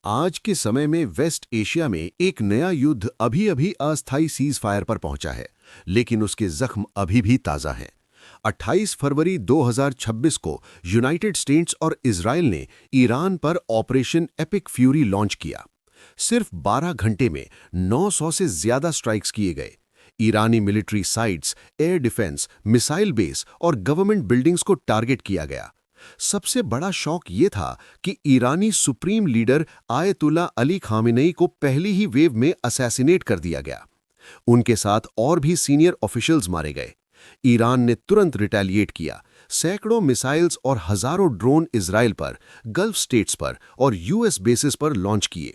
आज के समय में वेस्ट एशिया में एक नया युद्ध अभी-अभी अस्थायी सीज फायर पर पहुंचा है, लेकिन उसके जख्म अभी भी ताज़ा हैं। 28 फरवरी 2026 को यूनाइटेड स्टेट्स और इजराइल ने ईरान पर ऑपरेशन एपिक फ्यूरी लॉन्च किया। सिर्फ 12 घंटे में 900 से ज्यादा स्ट्राइक्स किए गए। ईरानी military sites, air defence, missile base और गवर्नमेंट बिल्डिंग्स को टारगेट किया गया। सबसे बड़ा शौक ये था कि ईरानी supreme leader Ayatollah Ali Khamenei को पहली ही वेव में असैसिनेट कर दिया गया। उनके साथ और भी सीनियर ऑफिशियल्स मारे गए। ईरान ने तुरंत रिटेलिएट किया। सैकड़ों मिसाइल्स और हजारों ड्रोन इजराइल पर, गल्फ स्टेट्स पर और यूएस बेसिस पर लॉन्च किए।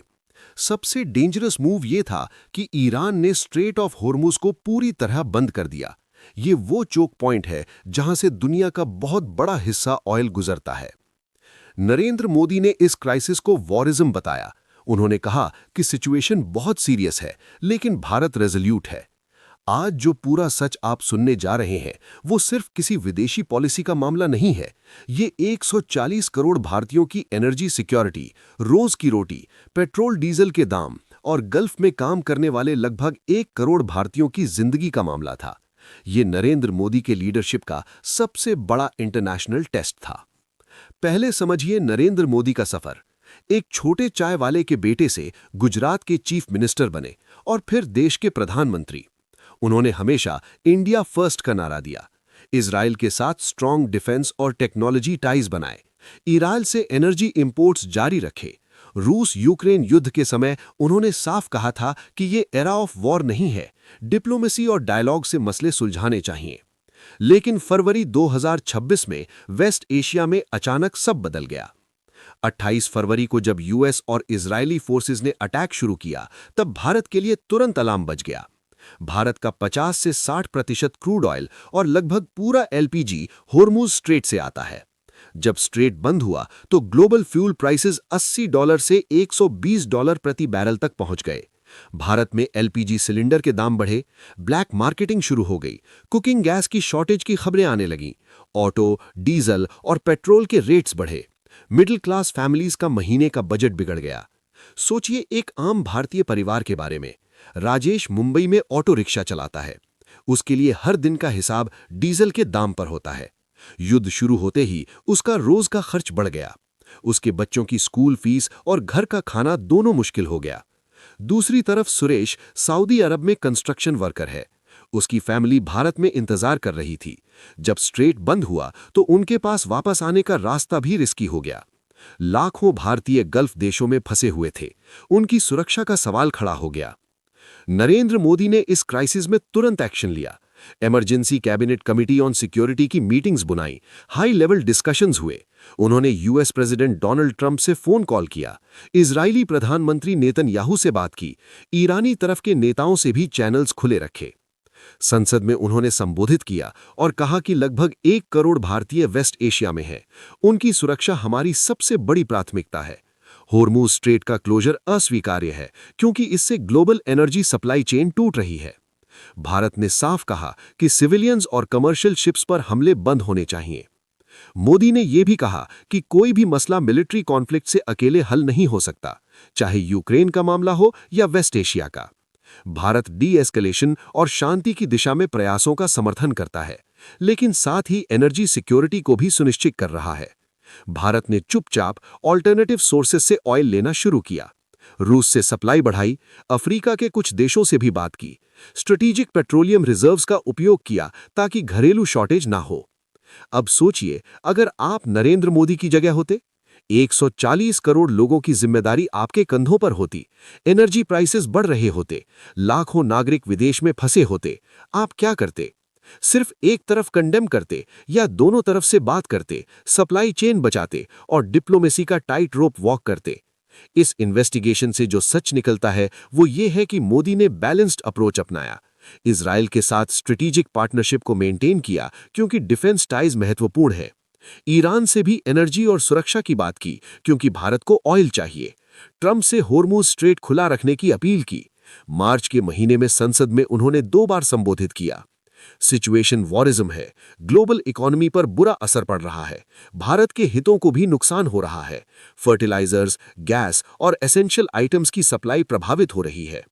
सबसे डेंजरस मूव ये था कि ईरान ने स्ट्रेट ऑफ होर्मुज को पूरी तरह बंद कर दिया। ये वो चोक पॉइंट है जहां से दुनिया का बहुत बड़ा हिस्सा ऑयल गुजरता है। नरेंद्र मोदी ने इस क्राइसिस को वॉरिज्म बताया। उन्होंने कहा कि सिचुएशन बहुत सीरियस है, लेकिन भारत रेजोल्यूट है। आज जो पूरा सच आप सुनने जा रहे हैं, वो सिर्फ किसी विदेशी पॉलिसी का मामला नहीं है। ये 140 करोड़ भारतीयों की एनर्जी सिक्योरिटी, रोज की रोटी, पेट्रोल डीजल के दाम और गल्फ में काम करने वाले लगभग 1 करोड़ भारतीयों की जिंदगी का मामला था। ये नरेंद्र मोदी के लीडरशिप का सबसे बड़ा इंटरनेशनल टेस्ट था। पहले समझिए नरेंद्र मोदी का सफर। एक छोटे चाय वाले के बेटे से गुजरात के चीफ मिनिस्टर बने और फिर देश के प्रधानमंत्री। उन्होंने हमेशा इंडिया फर्स्ट का नारा दिया। इजराइल के साथ स्ट्रॉन्ग डिफेंस और टेक्नोलॉजी टाइज बनाए। ईरान से एनर्जी इंपोर्ट्स जारी रखे। रूस यूक्रेन युद्ध के समय उन्होंने साफ कहा था कि ये एरा ऑफ वॉर नहीं है, डिप्लोमेसी और डायलॉग से मसले सुलझाने चाहिए। लेकिन फरवरी 2026 में वेस्ट एशिया में अचानक सब बदल गया। 28 फरवरी को जब यूएस और इजरायली फोर्सेस ने अटैक शुरू किया, तब भारत के लिए तुरंत अलार्म बज गया। भारत का 50 से 60% क्रूड ऑयल और लगभग पूरा एलपीजी होर्मुज स्ट्रेट से आता है। जब स्ट्रेट बंद हुआ तो ग्लोबल फ्यूल प्राइसेस $80 से $120 प्रति बैरल तक पहुंच गए। भारत में एलपीजी सिलेंडर के दाम बढ़े, ब्लैक मार्केटिंग शुरू हो गई, कुकिंग गैस की शॉर्टेज की खबरें आने लगीं, ऑटो, डीजल और पेट्रोल के रेट्स बढ़े। मिडिल क्लास फैमिलीज का महीने का बजट बिगड़ गया। सोचिए एक आम भारतीय परिवार के बारे में। राजेश मुंबई में ऑटो रिक्शा चलाता है। उसके लिए हर दिन का हिसाब डीजल के दाम पर होता है। युद्ध शुरू होते ही उसका रोज का खर्च बढ़ गया। उसके बच्चों की स्कूल फीस और घर का खाना दोनों मुश्किल हो गया। दूसरी तरफ सुरेश सऊदी अरब में कंस्ट्रक्शन वर्कर है। उसकी फैमिली भारत में इंतजार कर रही थी। जब स्ट्रेट बंद हुआ तो उनके पास वापस आने का रास्ता भी रिस्की हो गया। लाखों भारतीय गल्फ देशों में फंसे हुए थे। उनकी सुरक्षा का सवाल खड़ा हो गया। नरेंद्र मोदी ने इस क्राइसिस में तुरंत एक्शन लिया। Emergency cabinet committee on security की मीटिंग्स बुलाई, हाई लेवल डिस्कशंस हुए। उन्होंने यूएस प्रेसिडेंट डोनाल्ड ट्रंप से फोन कॉल किया, इजरायली प्रधानमंत्री नेतन्याहू से बात की, ईरानी तरफ के नेताओं से भी चैनल्स खुले रखे। संसद में उन्होंने संबोधित किया और कहा कि लगभग 1 करोड़ भारतीय वेस्ट एशिया में हैं। उनकी सुरक्षा हमारी सबसे बड़ी प्राथमिकता है। होर्मुज स्ट्रेट का क्लोजर अस्वीकार्य है, क्योंकि इससे ग्लोबल एनर्जी सप्लाई चेन टूट रही है। भारत ने साफ कहा कि सिविलियंस और कमर्शियल शिप्स पर हमले बंद होने चाहिए। मोदी ने यह भी कहा कि कोई भी मसला मिलिट्री कॉन्फ्लिक्ट से अकेले हल नहीं हो सकता, चाहे यूक्रेन का मामला हो या वेस्ट एशिया का। भारत डी एस्केलेशन और शांति की दिशा में प्रयासों का समर्थन करता है, लेकिन साथ ही एनर्जी सिक्योरिटी को भी सुनिश्चित कर रहा है। भारत ने चुपचाप ऑल्टरनेटिव सोर्सेस से ऑयल लेना शुरू किया, रूस से सप्लाई बढ़ाई, अफ्रीका के कुछ देशों से भी बात की, स्ट्रेटेजिक पेट्रोलियम रिजर्व्स का उपयोग किया ताकि घरेलू शॉर्टेज ना हो। अब सोचिए, अगर आप नरेंद्र मोदी की जगह होते, 140 करोड़ लोगों की जिम्मेदारी आपके कंधों पर होती, एनर्जी प्राइसेस बढ़ रहे होते, लाखों नागरिक विदेश में फंसे होते, आप क्या करते? सिर्फ एक तरफ कंडेम करते या दोनों तरफ से बात करते, सप्लाई चेन बचाते और डिप्लोमेसी का टाइट रोप वॉक करते? इस इन्वेस्टिगेशन से जो सच निकलता है वो ये है कि मोदी ने बैलेंस्ड अप्रोच अपनाया। इजराइल के साथ स्ट्रेटेजिक पार्टनरशिप को मेंटेन किया, क्योंकि डिफेंस टाइज महत्वपूर्ण है। ईरान से भी एनर्जी और सुरक्षा की बात की, क्योंकि भारत को ऑयल चाहिए। ट्रंप से होर्मुज स्ट्रेट खुला रखने की अपील की। मार्च के महीने में संसद में उन्होंने 2 बार संबोधित किया। सिचुएशन वॉरिज्म है। ग्लोबल इकोनॉमी पर बुरा असर पड़ रहा है। भारत के हितों को भी नुकसान हो रहा है। फर्टिलाइजर्स, गैस और एसेंशियल आइटम्स की सप्लाई प्रभावित हो रही है।